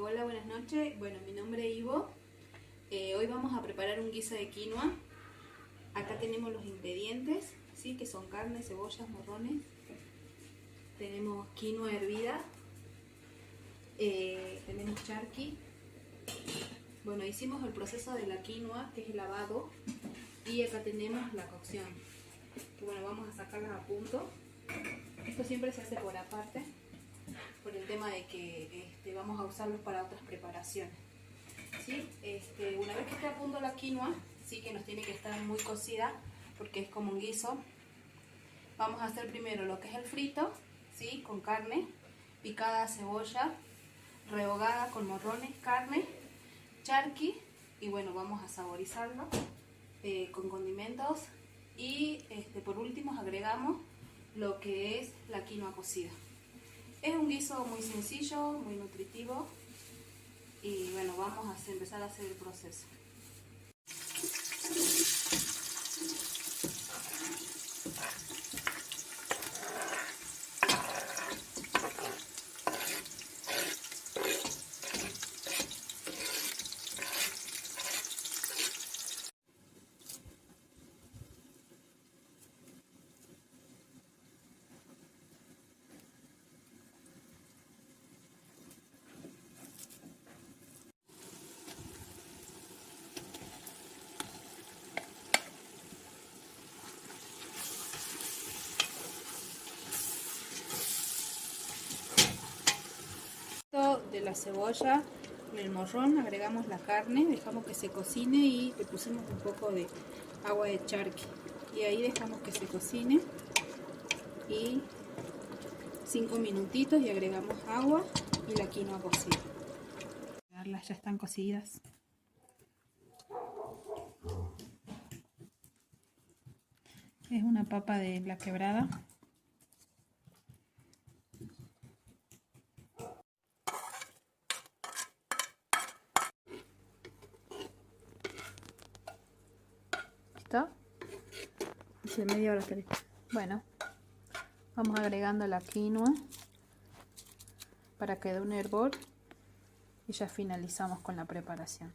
Hola, buenas noches. Bueno, mi nombre es Ivo. Hoy vamos a preparar un guiso de quinoa. Acá tenemos los ingredientes, ¿sí? Que son carne, cebollas, morrones. Tenemos quinoa hervida. Tenemos charqui. Bueno, hicimos el proceso de la quinoa, que es el lavado. Y acá tenemos la cocción. Que bueno, vamos a sacarlas a punto. Esto siempre se hace por aparte, por el tema de que vamos a usarlos para otras preparaciones, ¿sí? Una vez que esté a punto la quinoa, sí que nos tiene que estar muy cocida porque es como un guiso. Vamos a hacer primero lo que es el frito, ¿sí? Con carne, picada, cebolla, rehogada con morrones, carne, charqui, y bueno, vamos a saborizarlo con condimentos y por último agregamos lo que es la quinoa cocida. Es un guiso muy sencillo, muy nutritivo, y bueno, vamos a empezar a hacer el proceso. De la cebolla, en el morrón agregamos la carne, dejamos que se cocine y le pusimos un poco de agua de charqui y ahí dejamos que se cocine y 5 minutitos y agregamos agua y la quinoa cocida. Ya están cocidas. Es una papa de la quebrada. ¿Listo? Hace media hora estaré. Bueno, vamos agregando la quinoa para que dé un hervor y ya finalizamos con la preparación.